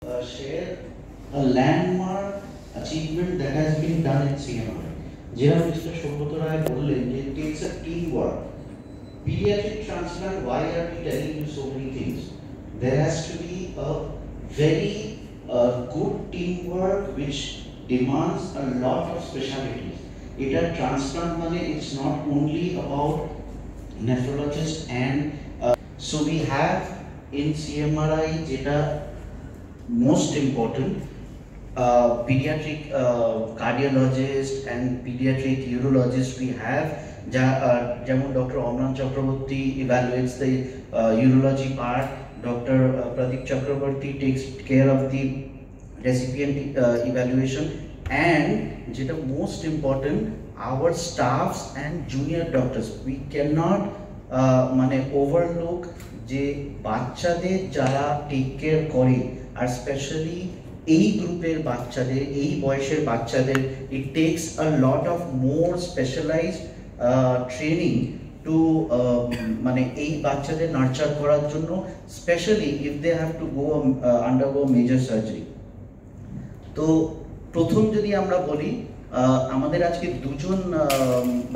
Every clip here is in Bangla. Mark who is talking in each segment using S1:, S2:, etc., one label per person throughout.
S1: share a landmark achievement that has been done in CMI. যেটা মিস্টার সৌগত রায় বললেন যে it takes a teamwork. Pediatric transplant, why are we telling you so many things? There has to be a very good teamwork which demands a lot of specialties. এটা transplant মানে it's not only about nephrologist and so we have in CMRI যেটা most important pediatric cardiologist and pediatric urologist we have. যেমন Dr. Omran Chakraborty evaluates the urology part, Dr. Pradeep Chakraborty takes care of the recipient evaluation, and যেটা most important, our staffs and junior doctors, we cannot মানে overlook যে বাচ্চাদের যারা টেক কেয়ার করে, আর স্পেশালি এই গ্রুপের বাচ্চাদের, এই বয়সের বাচ্চাদের, it takes a lot of more specialized training to মানে এই বাচ্চাদের নার্চার করার জন্য, specially if they have to go undergo major surgery. তো প্রথম যদি আমরা বলি, আমাদের আজকে দুজন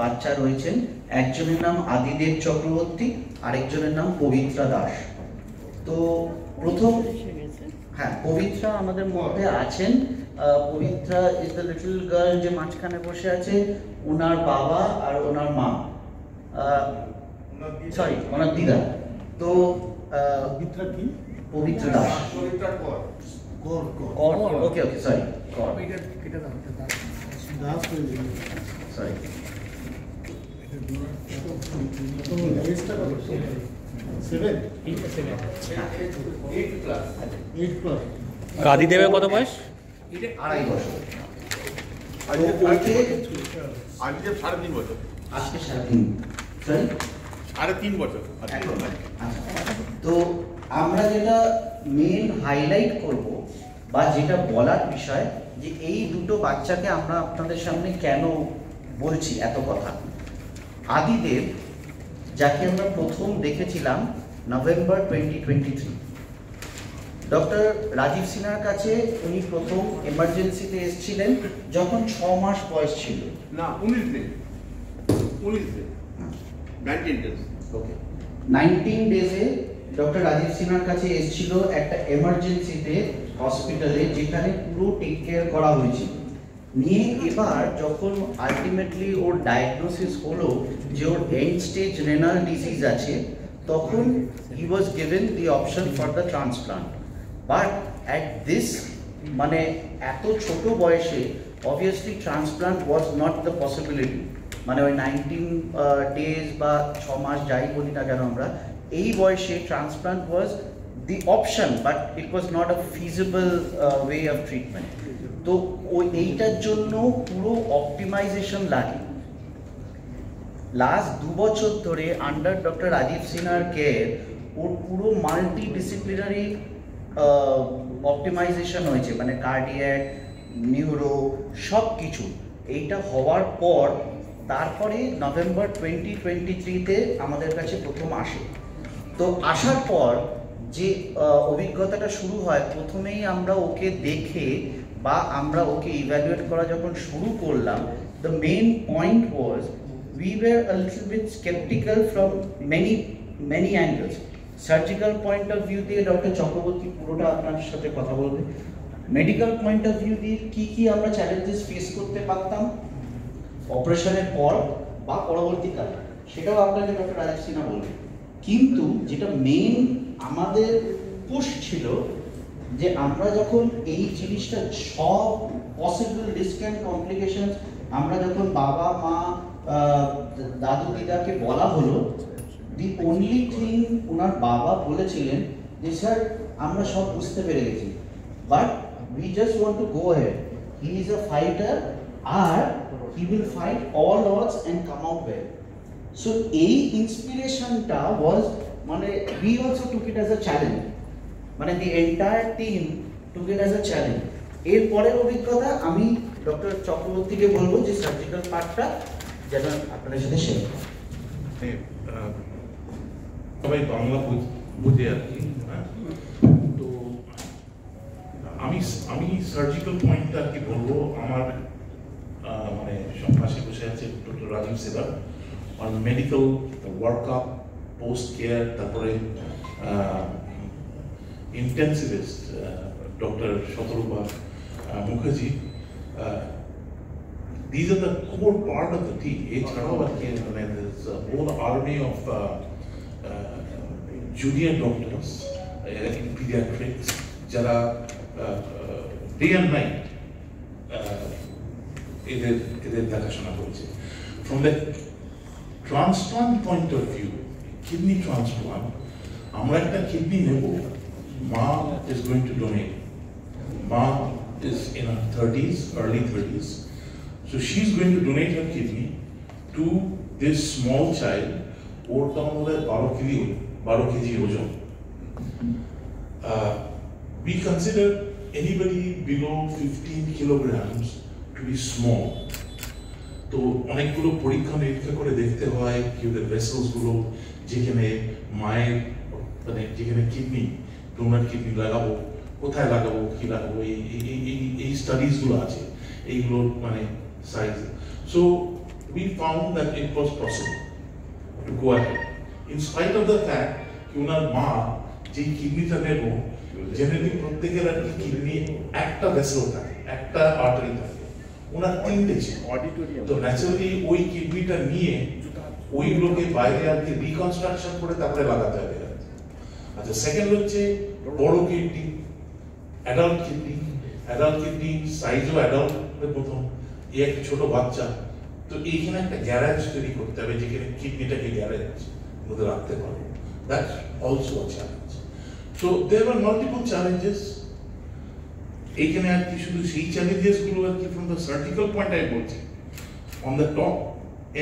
S1: বাচ্চা রয়েছেন, একজনের নাম আদিদেব চক্রবর্তী, আরেকজনের নাম পবিত্রা দাস। তো প্রথম, হ্যাঁ, পবিত্রা আমাদের মধ্যে আছেন। Pabitra is the little girl যে মাঝখানে বসে আছে, ওনার বাবা আর ওনার মা, সরি ওনার দিদা। তো
S2: পবিত্রা কি?
S1: পবিত্রা দাস,
S2: পবিত্রা কর
S1: ওকে ওকে, সরি কর,
S2: দাস হয়ে যাবে,
S1: সরি।
S3: আদিদেবের কত বয়স?
S1: 2.5 বছর।
S2: আদিদেব 3.5 বছর,
S1: আজকে 3.5, সরি
S2: 3.5 বছর।
S1: তো আমরা যেটা মেন হাইলাইট করব বা যেটা বলার বিষয়, যে এই দুটো বাচ্চাকে আমরা আপনাদের সামনে কেন বলছি এত কথা। আদিদেব, যাকে আমরা প্রথম দেখেছিলাম নভেম্বর 2023, ডক্টর রাজীব সিনহার কাছে উনি প্রথম এমার্জেন্সিতে এসেছিলেন যখন 6 মাস বয়স ছিল।
S2: না, 19 দিন, 19 ডেজ।
S1: ওকে, 19 ডেজে ডক্টর রাজীব সিনহার কাছে এসেছিল একটা এমার্জেন্সিতে হসপিটালে, যেখানে পুরো টেক কেয়ার করা হয়েছিল। নিয়ে এবার যখন আলটিমেটলি ওর ডায়াগনোসিস হলো যে ওর এন্ড স্টেজ রেনাল ডিজিজ আছে, তখন he was given the option for the transplant. But at this, মানে এত ছোট বয়সে obviously transplant was not the possibility. মানে ওই 19 ডেজ বা 6 মাস যাই বলি না কেন আমরা, এই বয়সে transplant was the option, but it was not a feasible way of treatment. তো ওই এইটার জন্য পুরো অপটিমাইজেশন লাগে। লাস্ট 2 বছর ধরে আন্ডার ডক্টর রাজীব সিনহার কেয়ার ওর পুরো মাল্টি ডিসিপ্লিনারি অপটিমাইজেশন হয়েছে, মানে কার্ডিয়াক, নিউরো, সব কিছু। এইটা হওয়ার পর তারপরে নভেম্বর 2023-তে আমাদের কাছে প্রথম আসে। তো আসার পর যে অভিজ্ঞতাটা শুরু হয়, প্রথমেই আমরা ওকে দেখে বা আমরা ওকে ইভ্যালুয়েট করা যখন শুরু করলাম, the main point was we were a little bit skeptical from many angles. Surgical point of view দিয়ে ডক্টর চক্রবর্তী পুরোটা আপনার সাথে কথা বলবে। মেডিকেল পয়েন্ট অফ ভিউ দিয়ে কি আমরা চ্যালেঞ্জেস ফেস করতে পারতাম অপারেশনের পর বা পরবর্তীকালে, সেটাও আপনাকে ডক্টর রাজীব সিনহা বলবে। কিন্তু যেটা মেইন আমাদের পুশ ছিল, যে আমরা যখন এই জিনিসটা সব পসিবল রিস্ক অ্যান্ড কমপ্লিকেশন আমরা যখন বাবা মা দাদু দিদাকে বলা হলো, দি অনলি থিং ওনার বাবা বলেছিলেন যে স্যার আমরা সব বুঝতে পেরে গেছি, but we just want to go head, he is a fighter আর he will fight all odds and come out well. So এই ইন্সপিরেশনটা ওয়াজ, মানে we also took it as a challenge, মানে the entire team took it as a challenge. এর পরের অভিজ্ঞতা আমি ডক্টর চক্রবর্তীকে বলবো যে সার্জিক্যাল পার্টটা যেন আপনাদের সাথে শেয়ার করেন।
S2: সবাই বাংলা বুঝে আর কি। তো
S4: আমি সার্জিক্যাল পয়েন্টটা আর কি বলবো, আমার মানে পাশে বসে আছে ডক্টর রাজীব সেবার on medical workup, post care, তারপরে intensivist doctor Shatarupa Mukherjee. These are the core part of the team. এছাড়াও আর কি মানে there's a whole army of junior doctors in pediatrics যারা day and night এদের দেখাশোনা করেছে। From the transplant point of view, kidney transplant, আমরা একটা কিডনি নেব, মা is going to donate. Ma is in her 30s, early 30s. So she's going to donate her kidney to this small child, or তাহলে 12 kg ওজন। We consider anybody below 15 kilograms to be small. তো অনেকগুলো পরীক্ষা নিরীক্ষা করে দেখতে হয় কি ওদের ভেসেলস গুলো, যেখানে মায়ের মানে যেখানে কিডনি ডোনার কিডনি লাগাবো, কোথায় লাগাবো, কি লাগাবো, এই স্টাডিজ গুলো আছে, এইগুলো মানে size. So we found that it was possible to go ahead in spite of the fact কি ওনার মা যে কিডনিটা নেব, জেনারেলি প্রত্যেকের আর কি কিডনি একটা ভেসেল থাকে, একটা আর্টারি থাকে, ওনার তিনটে ছিল। তো ন্যাচারালি ওই কিডনিটা নিয়ে ওইগুলোকে বাইরে আর কি রিকনস্ট্রাকশন করে তারপরে লাগাতে হবে। আচ্ছা, সেকেন্ড হচ্ছে বড় কিডনি, অ্যাডাল্ট কিডনি সাইজও অ্যাডাল্টের প্রথম, এই একটা ছোট বাচ্চা। তো এইখানে একটা গ্যারেজ তৈরি করতে হবে যেখানে কিডনিটাকে গ্যারেজ মধ্যে রাখতে পারবো। That's also a challenge. So there are multiple challenges. এইখানে আর কি শুধু সেই চ্যালেঞ্জেস গুলো আর কি ফ্রম দ্য সার্জিক্যাল পয়েন্ট আমি বলছি, on the top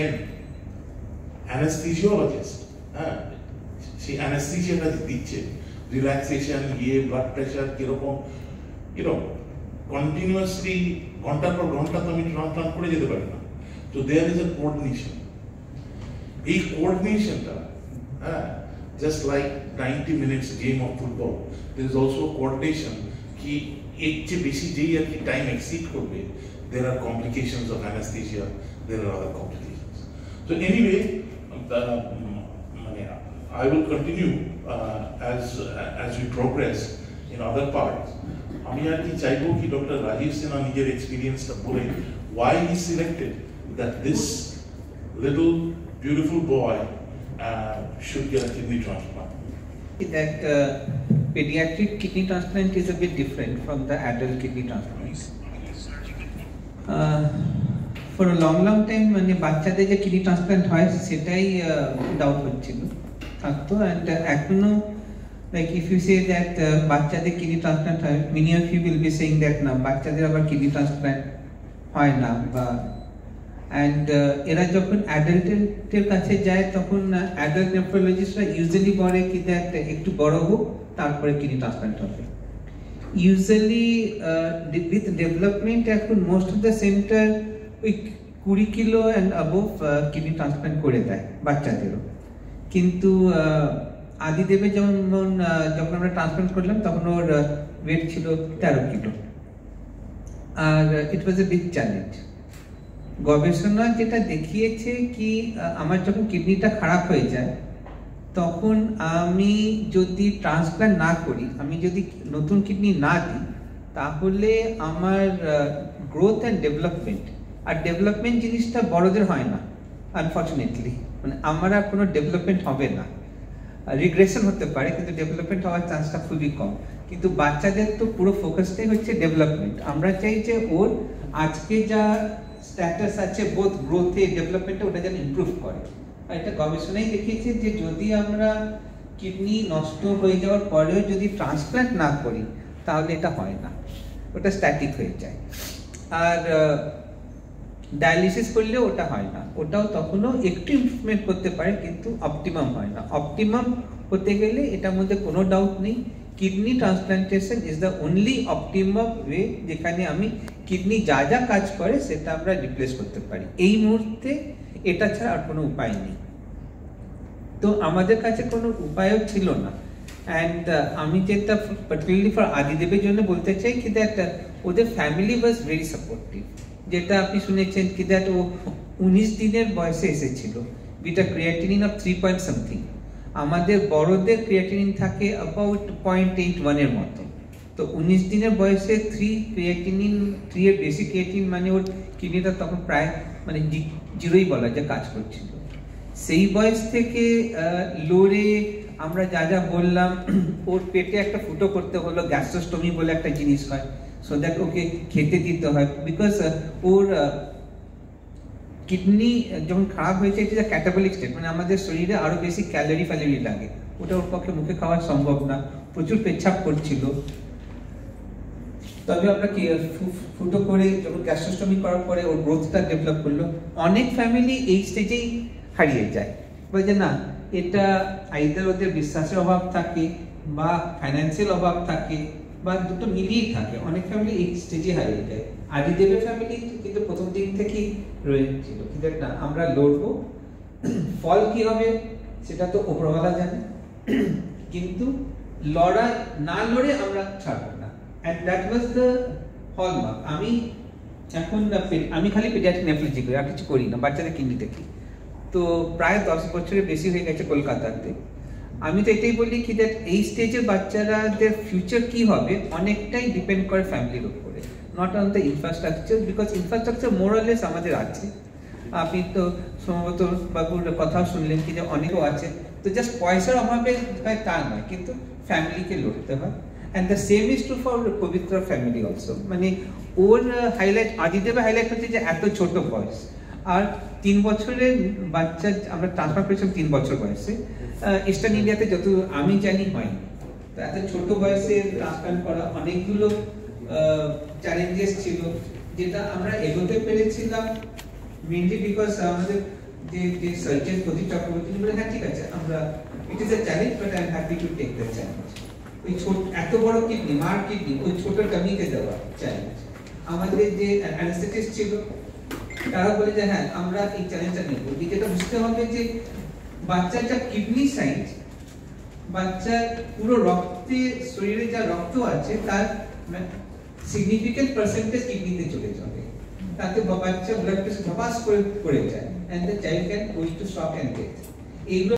S4: and anaesthesiologist, হ্যাঁ, সেই অ্যানেস্থেসিয়াটা দিচ্ছে, রিল্যাক্সেশন, ব্লাড প্রেশার কিরকম, কন্টিনিউয়াসলি ঘন্টার পর ঘন্টা তো আমি ট্রান্সপ্লান্ট করে যেতে পারি না। তো দেয়ার ইজ এ কোঅর্ডিনেশন। এই কোঅর্ডিনেশনটা, হ্যাঁ, just like 90 minutes game of football, there is also coordination কি এর চেয়ে বেশি যেই আর কি টাইম এক্সিড করবে, there are complications of anesthesia, there are other complications. So anyway, I will continue as we progress in other parts. আমি আর কি চাইবো কি ডক্টর রাজীব সিনহা নিজের এক্সপিরিয়েন্সটা বলে why he selected that this little beautiful boy should get a kidney transplant.
S5: That pediatric kidney transplant is a bit different from the adult kidney transplant. For a long time মানে বাচ্চাদের যে কিডনি ট্রান্সপ্লান্ট হয় সেটাই ডাউট হচ্ছিল থাকতো, and এখনো like if you say that বাচ্চাদের কিডনি ট্রান্সপ্লান্ট হয়, many of you will be saying that না বাচ্চাদের আবার কিডনি ট্রান্সপ্লান্ট হয় না, বা and এরা যখন অ্যাডাল্টের কাছে যায় তখন অ্যাডাল্ট নেফ্রোলজিস্টরা ইউজুয়ালি বলে কি দ্যাট একটু বড় হোক তারপরে কিডনি ট্রান্সপ্লান্ট হবে। ইউজুয়ালি উইথ ডেভেলপমেন্ট এখন মোস্ট অফ দ্য সেন্টার ওই 20 kilo and above kidney transplant করে দেয় বাচ্চাদেরও। কিন্তু আদিদেবে যখন আমরা ট্রান্সপ্লান্ট করলাম তখন ওর ওয়েট ছিল 13 কিলো, আর it was a big challenge. গবেষণা যেটা দেখিয়েছে কি আমার যখন কিডনিটা খারাপ হয়ে যায় তখন আমি যদি ট্রান্সপ্লান্ট না করি, আমি যদি নতুন কিডনি না দিই, তাহলে আমার গ্রোথ অ্যান্ড ডেভেলপমেন্ট, আর ডেভেলপমেন্ট জিনিসটা বড়দের হয় না আনফর্চুনেটলি, মানে আমার আর কোনো ডেভেলপমেন্ট হবে না, রিগ্রেশন হতে পারে কিন্তু ডেভেলপমেন্ট হওয়ার চান্সটা খুবই কম। কিন্তু বাচ্চাদের তো পুরো ফোকাসটাই হচ্ছে ডেভেলপমেন্ট। আমরা চাই যে ওর আজকে যা স্ট্যাটাস আছে বোথ গ্রোথে ডেভেলপমেন্টে ওটা যেন ইমপ্রুভ করে। আর এটা গবেষণাই দেখিয়েছে যে যদি আমরা কিডনি নষ্ট হয়ে যাওয়ার পরেও যদি ট্রান্সপ্লান্ট না করি তাহলে এটা হয় না, ওটা স্ট্যাটিক হয়ে যায়। আর ডায়ালিসিস করলেও ওটা হয় না, ওটাও তখনও একটু ইমপ্রুভমেন্ট করতে পারে কিন্তু অপটিমাম হয় না। অপটিমাম হতে গেলে এটার মধ্যে কোনো ডাউট নেই, kidney transplantation is the only optimum way যেখানে আমি কিডনি যা যা কাজ করে সেটা আমরা রিপ্লেস করতে পারি। এই মুহূর্তে এটা ছাড়া আর কোনো উপায় নেই। তো আমাদের কাছে কোনো উপায়ও ছিল না, অ্যান্ড আমি যেটা পার্টিকুলারলি ফর আদিদেবের জন্য বলতে চাই কি দ্যাট ওদের ফ্যামিলি ওয়াজ ভেরি সাপোর্টিভ, যেটা আপনি শুনেছেন কি দ্যাট ও 19 দিনের বয়সে এসেছিল with a creatinine of 3 point something. আমাদের বড়দের ক্রিয়েটিনিন থাকে অ্যাবাউট 0.81 এর মতো। তো 19 দিনের বয়সে 3 এর বেশি ক্রিয়েটিনিন মানে ওর কিডনিটা তখন প্রায় মানে জিরোই বলা যে কাজ করছিল। সেই বয়স থেকে লড়ে আমরা যা যা বললাম, ওর পেটে একটা ফুটো করতে হলো, গ্যাস্ট্রোস্টমি বলে একটা জিনিস হয়, সো দ্যাট ওকে খেতে দিতে হয়, বিকজ ওর কিডনি যখন খারাপ হয়েছে এটা ক্যাটাবলিক স্টেট, মানে আমাদের শরীরে আরো বেশি ক্যালোরি লাগে, ওটা ওর পক্ষে মুখে খাওয়া সম্ভব না, প্রচুর পেচ্ছাপ করছিল। তবে আমরা কি ফুটো করে যখন গ্যাস্ট্রোস্টমি করার পরে ওর গ্রোথটা ডেভেলপ করলো। অনেক ফ্যামিলি এই স্টেজেই হারিয়ে যায়, বলে না এটা আইদার ওদের বিশ্বাসের অভাব থাকে বা ফাইন্যান্সিয়াল অভাব থাকে বা দুটো মিলিয়েই থাকে, অনেক ফ্যামিলি এই স্টেজে হারিয়ে যায়। আদিদেবের ফ্যামিলি কিন্তু প্রথম দিন থেকেই রয়েছিল কিন্তু না আমরা লড়বো, ফল কি হবে সেটা তো ওপরওয়ালা জানে, কিন্তু লড়াই না লড়ে আমরা ছাড়বো না। And that was the hallmark. আমি খালি পেডিয়াট্রিক নেফ্রোলজি করি, আর কিছু করি না, বাচ্চাদের কিডনি দেখি। তো প্রায় 10 বছরের বেশি হয়ে গেছে কলকাতাতে। আমি তো এটাই বলি কি দ্যাট এই স্টেজে বাচ্চারাদের ফিউচার কি হবে অনেকটাই ডিপেন্ড করে ফ্যামিলির উপরে, not on the infrastructure, because infrastructure more or less আমাদের আছে। আপনি তো সম্ভবত বাবুর কথাও শুনলেন কি যে অনেকও আছে, তো জাস্ট পয়সার অভাবে হয় তা নয়, কিন্তু ফ্যামিলিকে লড়তে হয়। And the same is true for Pavitra family also. মানে ওর হাইলাইট, আদিদেবের হাইলাইট হচ্ছে যে এত ছোট বয়স, আর 3 বছরের বাচ্চা আমরা ট্রান্সফার করেছিলাম 3 বছর বয়সে। ইস্টার্ন ইন্ডিয়াতে যত আমি জানি হয়নি, তো এত ছোট বয়সে ট্রান্সপ্লান্ট করা অনেকগুলো চ্যালেঞ্জেস ছিল, যেটা আমরা এগোতে পেরেছিলাম মেনলি বিকজ আমাদের যে সার্জন প্রদীপ চক্রবর্তী বলে হ্যাঁ ঠিক আছে আমরা it is a challenge but I am happy to take the challenge. ওই এত বড় কিডনি, মার কিডনি ওই ছোট ডামিতে দেওয়া চ্যালেঞ্জ। আমাদের যে অ্যানেস্থেটিস্ট ছিল তারা বলে যে হ্যাঁ আমরা এই চ্যালেঞ্জটা নেব, যেটা বুঝতে হবে যে বাচ্চার যা কিডনি সাইজ, বাচ্চার পুরো রক্তে শরীরে যা রক্ত আছে তার সিগনিফিক্যান্ট পার্সেন্টেজ কিডনিতে চলে যাবে, তাতে বাচ্চা ব্লাড প্রেশার ধপাস করে পড়ে যায়, and the child can go to shock and death। এইগুলো